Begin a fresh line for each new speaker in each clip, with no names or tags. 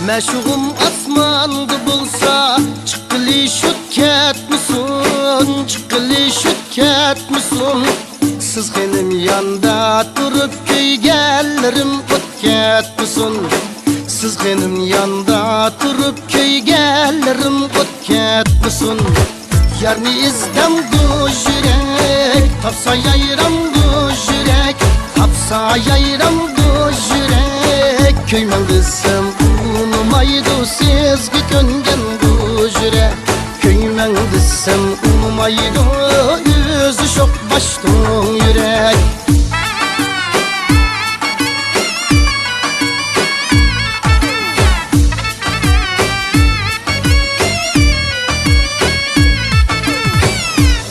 Məşuğum asmandı bulsa çıqqılı şut ketmisun, çıqqılı şut ketmisun. Siz benim yanda durup köy gellerim ot ketmisun. Siz benim yanda durup köy gellerim ot ketmisun. Yarni izdem bu jürek, tapsa yayram bu jürek, tapsa yayram bu jürek. Köymen desem unumaydı sezgi köngen bu jürek. Köymen desem unumaydı yüzü şok baştın yürek.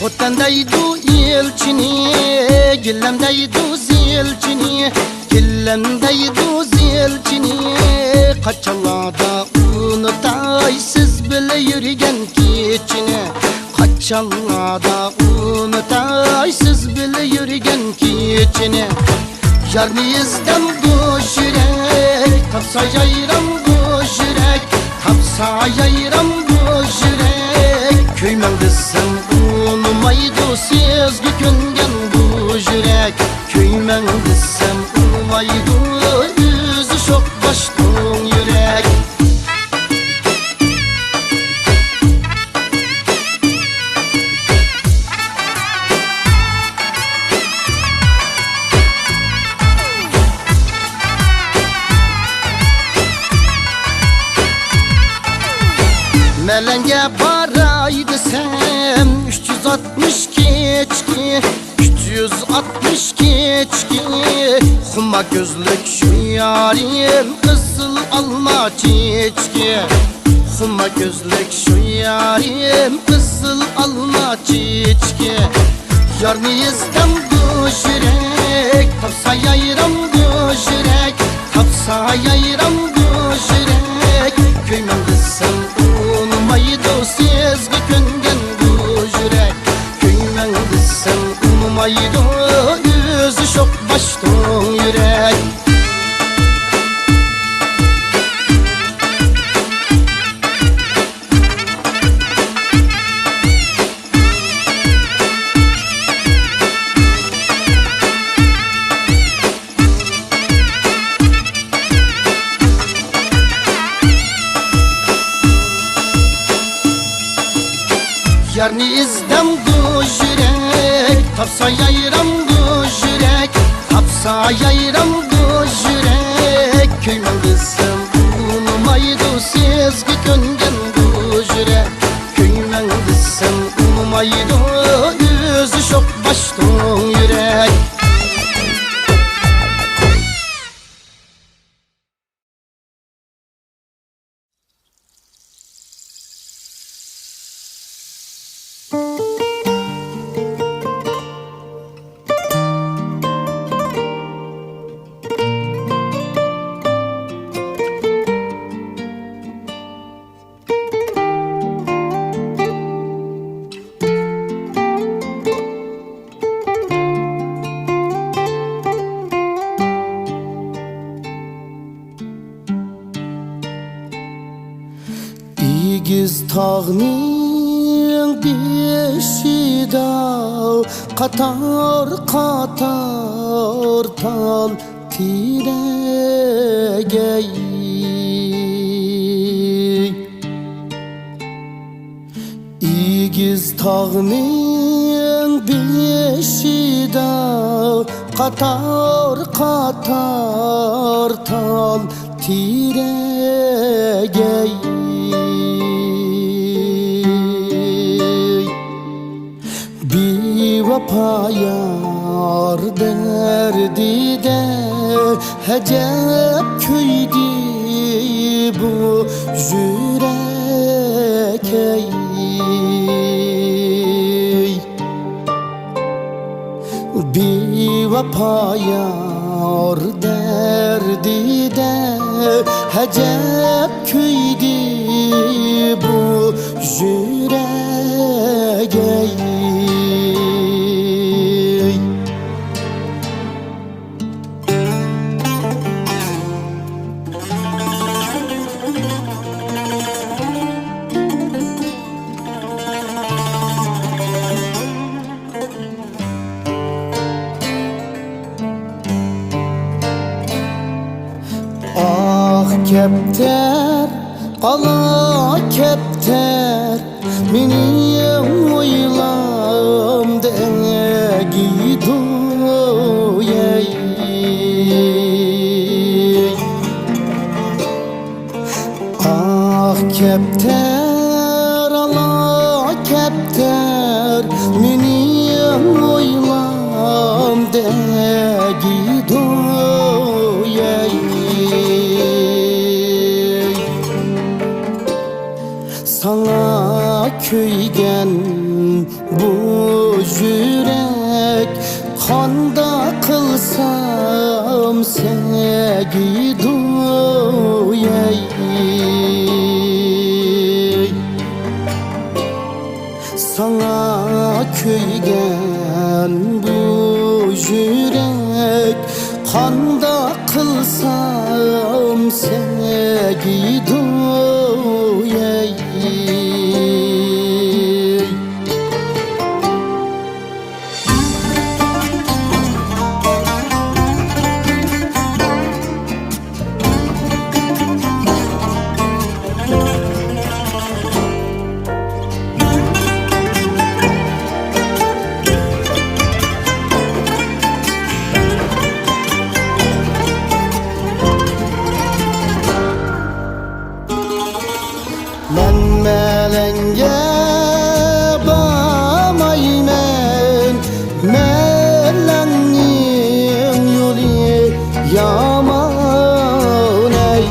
Otandaydı elçini, gillemdaydı zilçini, gillemdaydı zilçini. Kaçalada unutay siz bile yürüyen keçini. Kaçalada unutay siz bile yürüyen keçini. Yarni izdem bu jürek, tapsa yayram bu jürek, tapsa yayram bu jürek. Köymen desem unumaydı sezgi köngen bu jürek. Köymen desem unumaydı yüzü şok baştın yürek. Melenge paray desem 360 keçki, 360 keçki. Huma gözlük şu yarim kızıl alma çiçki. Huma gözlük şu yarim kızıl alma çiçki. Yarni izdem bu jürek, tapsa yayram bu jürek, tapsa yayram bu jürek. Köymen desem unumaydı sezgi köngen bu jürek. Köymen desem unumaydı yüzü şok baştın yürek. Yarni izdem bu jürek, tapsa yayram bu jürek, tapsa yayram bu jürek. Köymen desem unumaydı sezgi köngen bu jürek. Köymen desem unumaydı yüzü şok baştın yürek. İgiz tağning beşida qatar qatar tal tiregey. İgiz tağning beşida qatar qatar tal tiregey. Vefa yar derdi de hecep köydü bu jürek ey. Bir vefa yar derdi de hecep köydü bu jürek ey. kepter, qala kepter, mening o'ylamda gidoyay. Ah kepter, ala kepter, mening o'ylamda gidoyay. Sana köygen bu yürek, qanda qilsam seni doyay. Sana köygen bu yürek, qanda qilsam seni doyay. Men melenge bamaymen, melenin yolu yaman ey.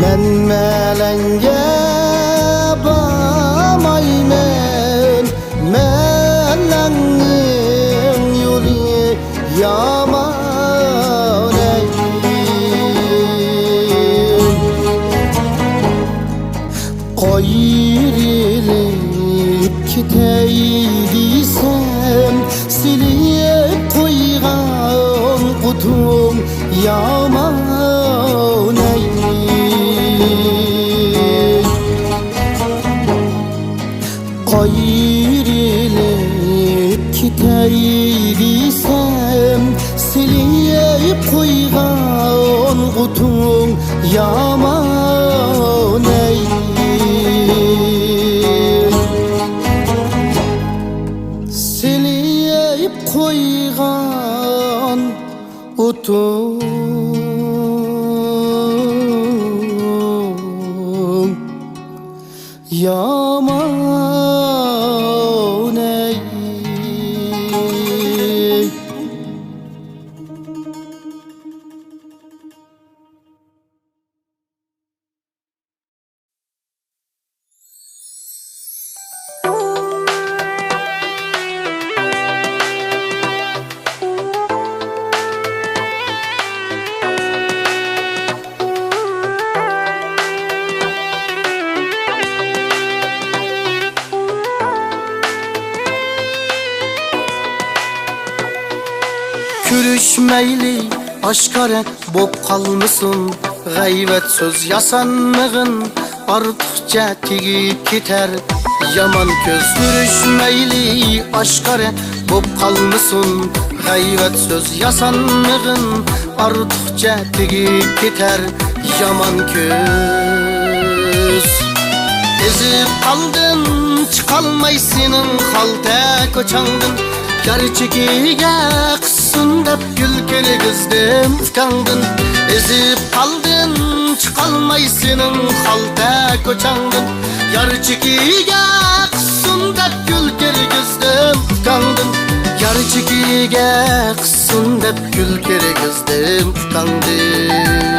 Men melenge bamaymen, melenin yolu yaman ey. Ayrılıp giteydiysem, silip koygan kutum yaman ey. Ayrılıp giteydiysem, silip koygan kutum yaman ey. Silip koygan utum yaman ey. Күрешмейли aşkara bop kalmışsın, gayvet söz yasanmığın artıkça tigip gider yaman köz. Görüşmeyli aşkara bop kalmışsın, gayvet söz yasanmığın artıkça tigip gider yaman köz. Ezip kaldın, çıkalmaysının halta koçandın, gerçekiye kızsın dep gülkeli kızdım kandın. Ezip kaldın, çıkalmaysının halta koçandın, gerçekiye kızsın dep gülkeli kızdım kandın. Gerçekiye kızsın dep gülkeli kızdım kandın.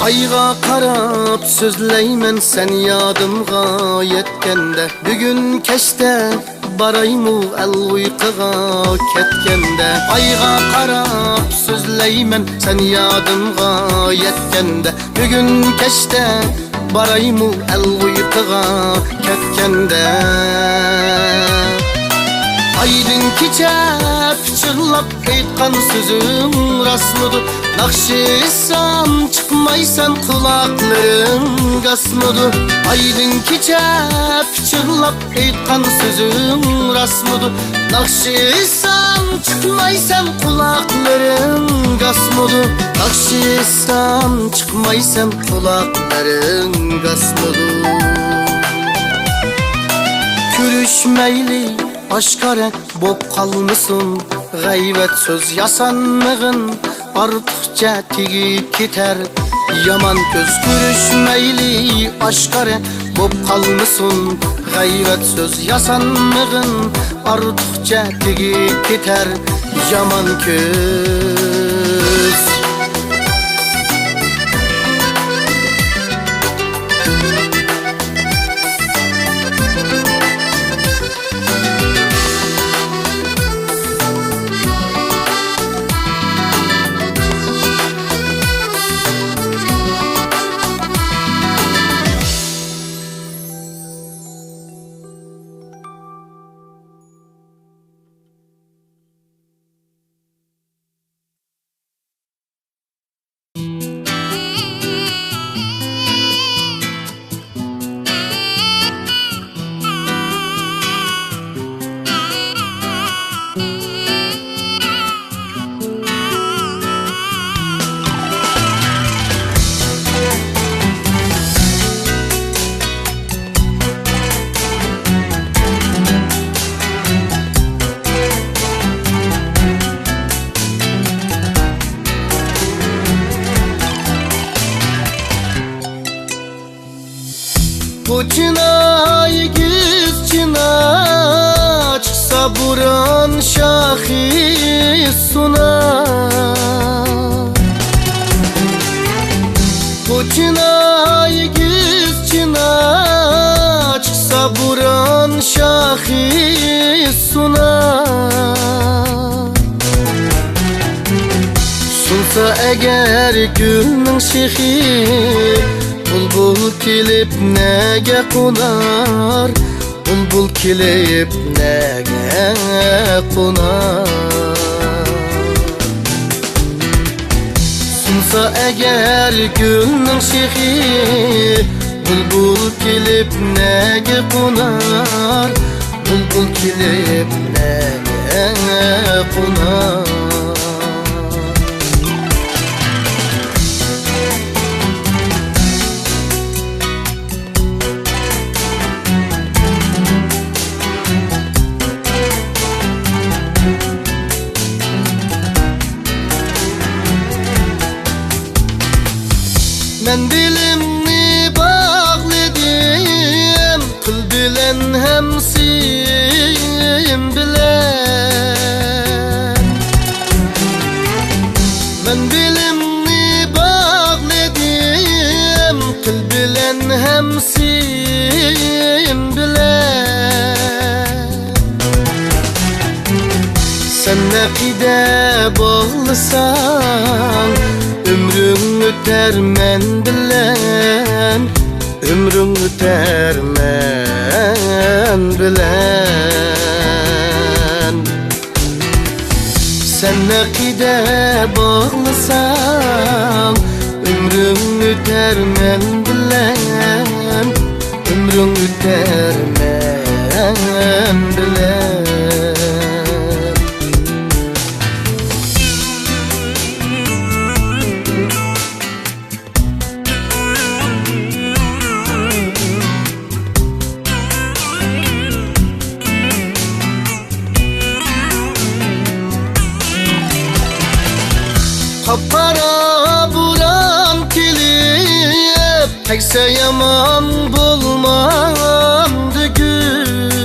Ayga karab sözleymen sen yadımga yetkende, bugün keşte baraymu el uykuga ketkende. Ayga karab sözleymen sen yadımga yetkende, bugün keşte baraymu el uyquga ketgende. Aydın kecha pichirlab aytgan sözüm rasmıdı. Nakşisan çıkmaysan kulaklarım gasmıdı. Aydın kecha pichirlab aytgan sözüm rasmıdı. Nakşisan çıkmaysan kulaklarım gasmıdı. Nakşisan çıkmaysan kulaklarım gasmıdı. Görüşmeyli aşkara bop kalmışsın. Gayvet söz yasanmığın artıkça tigip keter. Yaman göz görüşmeyli aşkara bop kalmışsın. Gayvet söz yasanmığın artıkça tigip keter. Yaman göz. Bu çınay giz çına çıksa buran şahis suna. Bu çınay giz çına çıksa buran şahis suna. Sunsa eğer gülün şehi bulbul kilip nege konar. Bulbul kilip nege konar. Sunsa eğer gülün şehi bulbul kilip nege konar. Bulbul kilip nege konar. Ben dilimni bağladım, kıl bilen hem sim bilen. Ben dilimni bağladım, kıl bilen hem sim bilen. Sen nakide bağlısan ömrün öter men bilen. Ömrün öter men bilen. Sen nakide bağlısan ömrün öter men bilen. Ömrün öter men bilen. Kapara buran kilip tekse yaman bulmamdı gül.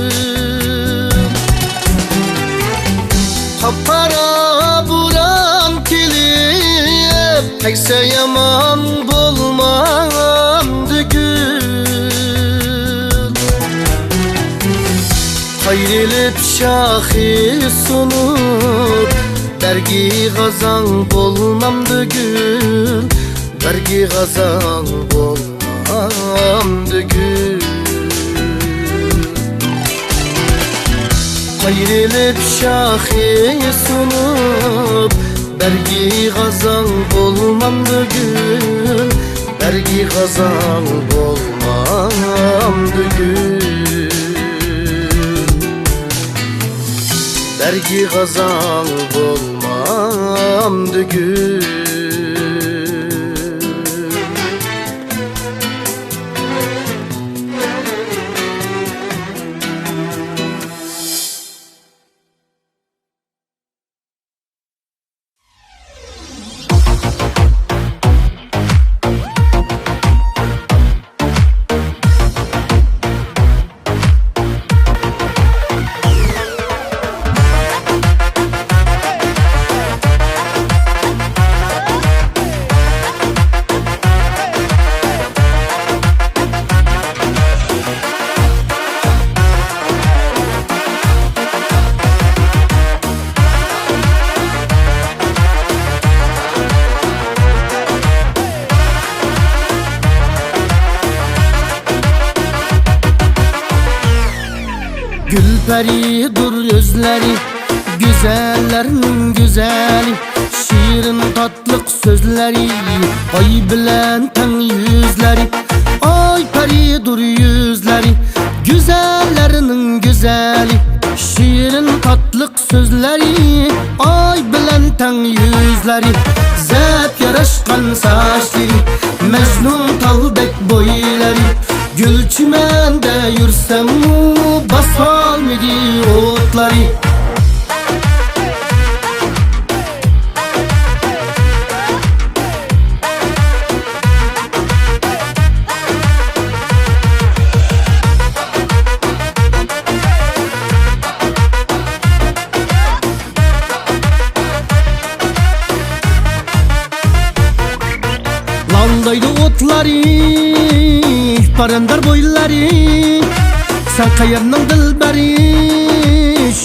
Kapara buran kilip tekse yaman bulmamdı gül. Hayrilip şahi sunup dergi gazan bulmamdı gül. Dergi gazan bulmamdı düğün. Ayrılıp şahi sunup bergi gazan olmam düğün. Bergi gazan olmam düğün. Bergi gazan olmam düğün. Gülperidir gözleri, güzellerin güzeli. Şiirin tatlık sözleri, ay bilen ten yüzleri. Ay peridir yüzleri, güzellerinin güzeli. Şiirin tatlık sözleri, ay bilen ten yüzleri. Zep yaraşkan saçları, Mecnun taldek boyları. Gülçimende yürsem basalmidi otları. Landaydı otları, parandar boyları. Sen kayırның dilberi,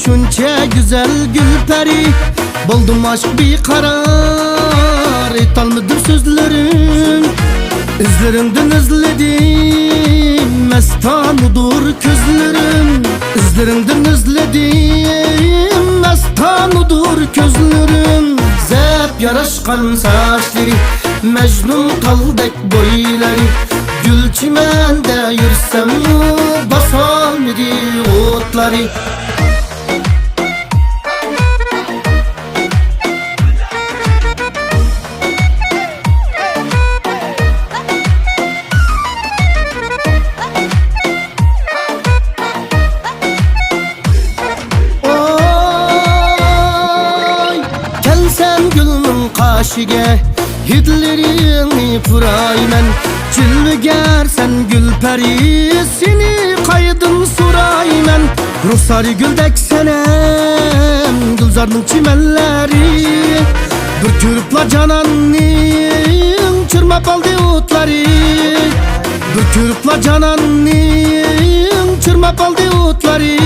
şunça güzel Gülperi. Buldum aşk bir karar, etalmadım sözlerin. İzlerinden izledim, mestanudur gözlerim. İzlerinden izledim, mestanudur gözlerim. Zep yaraşkan saçları, Mecnun taldek boyları. Gülçimende yürsem basalmidi otları. Oy, kelsen gülün kaşıge, hidlerini puraymen. Cilvegersen Gülperi, seni kaydım suraymen. Ruhsarı güldek senem, Gülzarның çimenleri. Bir körüpla cananning, çırmap aldı otları. Bir körüpla cananning, çırmap aldı otları.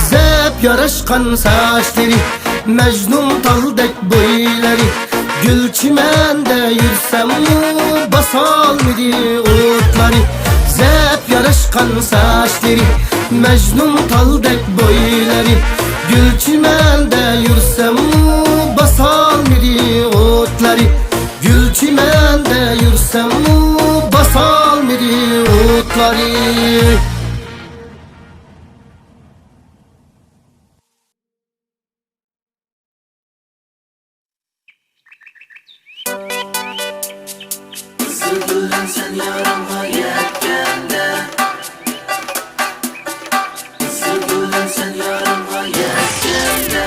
Zep yaraşkan saçları, Mecnun taldek boyları. Gülçimende yürsem basalmidi otları. Zep yaraşkan saçları, Mecnun taldek boyları. Gülçimende yürsem basalmidi otları. Gülçimende yürsem basalmidi otları.
Üzüldün sen yarama yetkende. Üzüldün sen yarama yetkende.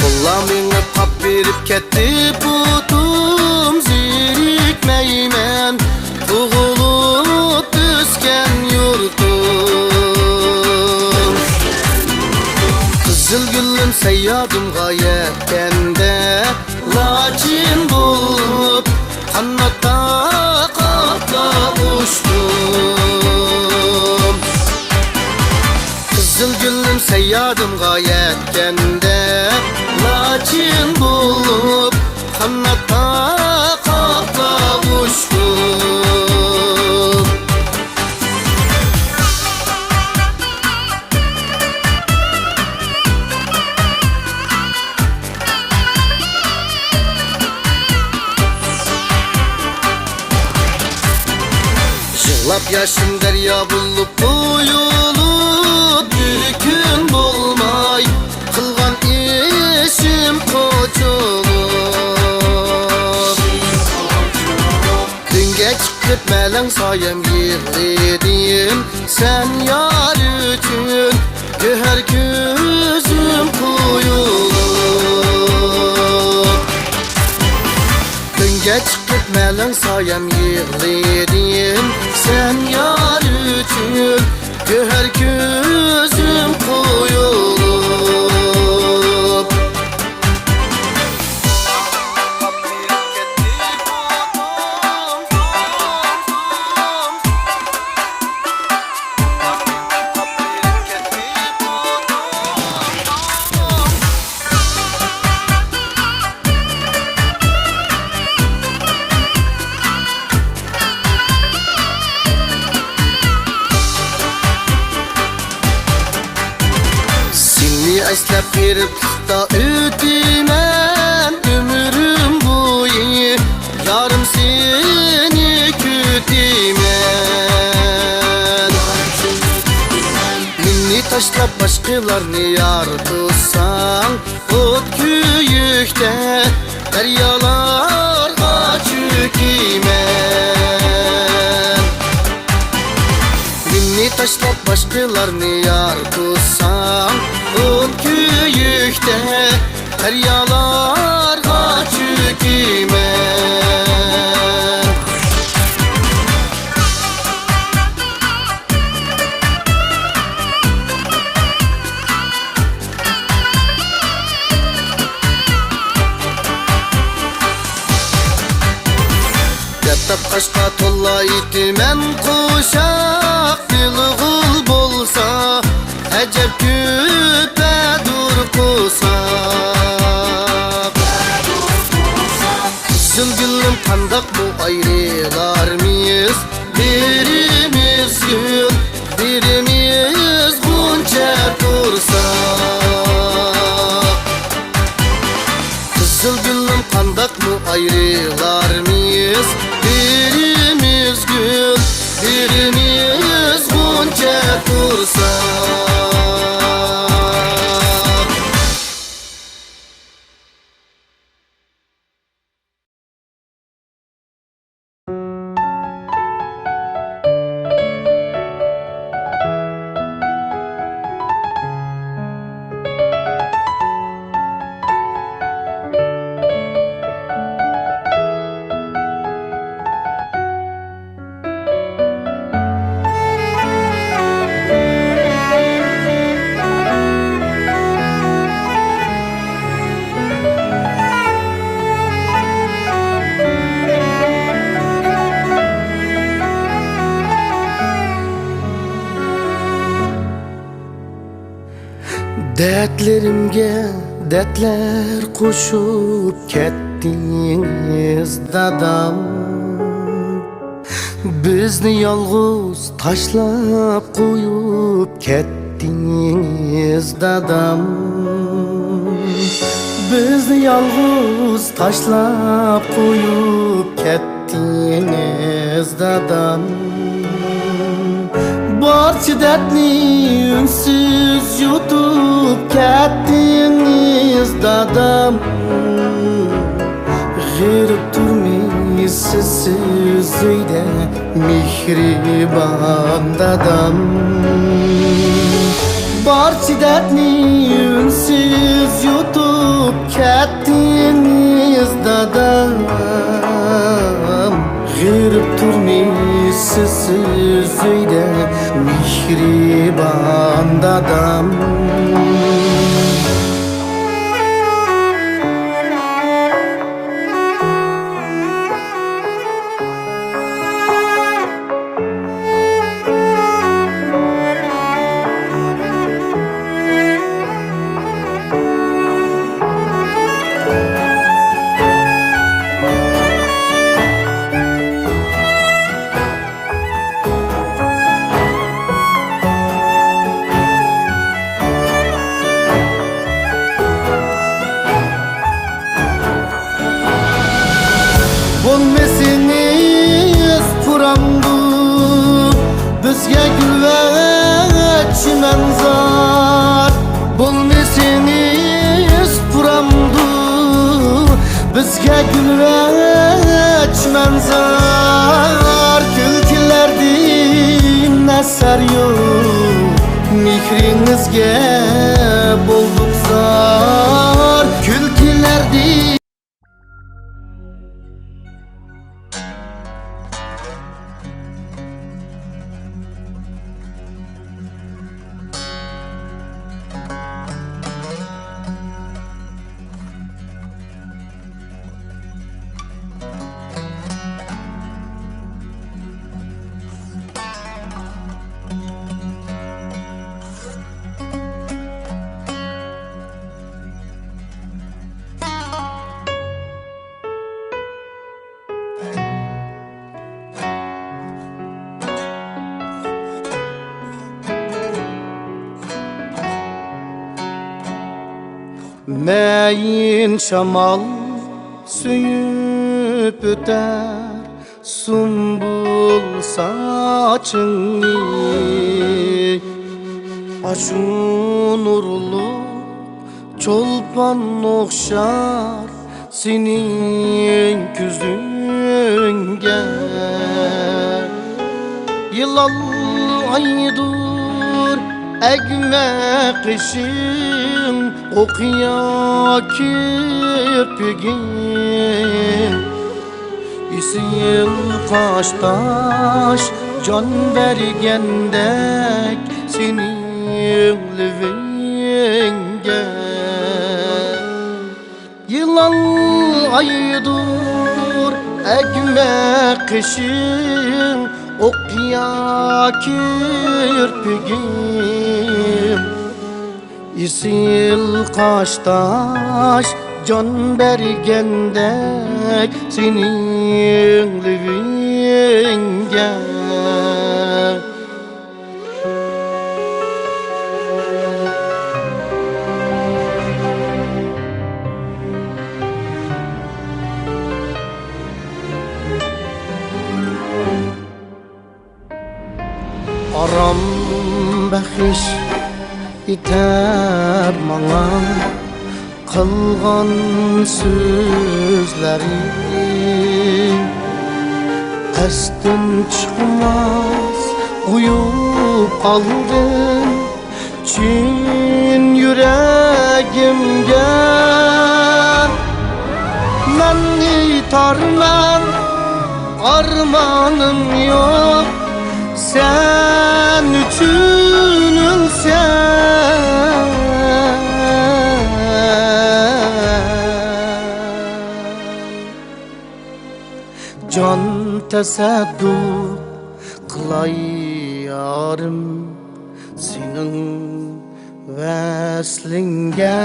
Kullamını tap verip ketdi putum. Zirikmeymen tuğulup düşken yurtum. Kızıl gülüm seyyadım gayetkende. Lakin bulup kannatta kapta uçtum. yadımga yetkende Laçin bulup kannatta kapla uçtum Yığlap yaşım derya bulup uyulup bir gün bulmay Kılgan işim koçulup Dünge çıkıp melen sayem yığlidim Sen yar üçün göher gözüm kuyulup Dünge çıkıp melen sayem yığlidim Sen yar üçün göher gözüm kuyulup Eslep girip da ötümen ömrüm boyu Yarım seni kütümen Minni taşlap başkalarını yar tutsan Ot köyükte deryalarga çökümen Minni taşlap başkalarını yar tutsan Ot köyükte deryalarga çökümen Yattap kaşka tolla itimen kuşak Yılgıl bolsa Ecep küpe dur kusak Kızıl gülüm kandak bu ayrılar mıyız Birimiz gül birimiz bunca dursak Kızıl gülüm kandak bu ayrılar mıyız Birimiz gül birimiz bunca dursak Dertlerimge dertler koşup kettiniz dadam Bizni yalğız taşlap koyup kettiniz dadam Bizni yalğız taşlap koyup kettiniz dadam Barcha dertni ünsüz yutup kettiniz dadam G'irib turmaysiz siz uyda mehribon dadam Barcha dertni ünsüz yutup kettiniz dadam G'irib turmaysiz siz uyda mehribon dadam bizga gul va chimanzor bo'lmasiniz puramdu bizga gul va chimanzor kulkilardim nasar yo'q mehringizga bo'ldik zor kulkilardim Meyin şamal süyüp öter Sumbul saçını Aşu nurlu çolpan okşar Senin küzünge Yılal aydır egme kışın Okuya kirpigin İsil kaş taş can bergendek Senin livenge Yılan aydır egme kışın Okuya kirpigin İsil kaş taş can bergendek Senin livenge Aram behiş iter bana Kılgan sözleri Estin çıkmaz uyup kaldın Çin yüreğimge Ben itarman armanım yok Sen üçün ölsen Can tesadüf kılay yarım Senin veslinge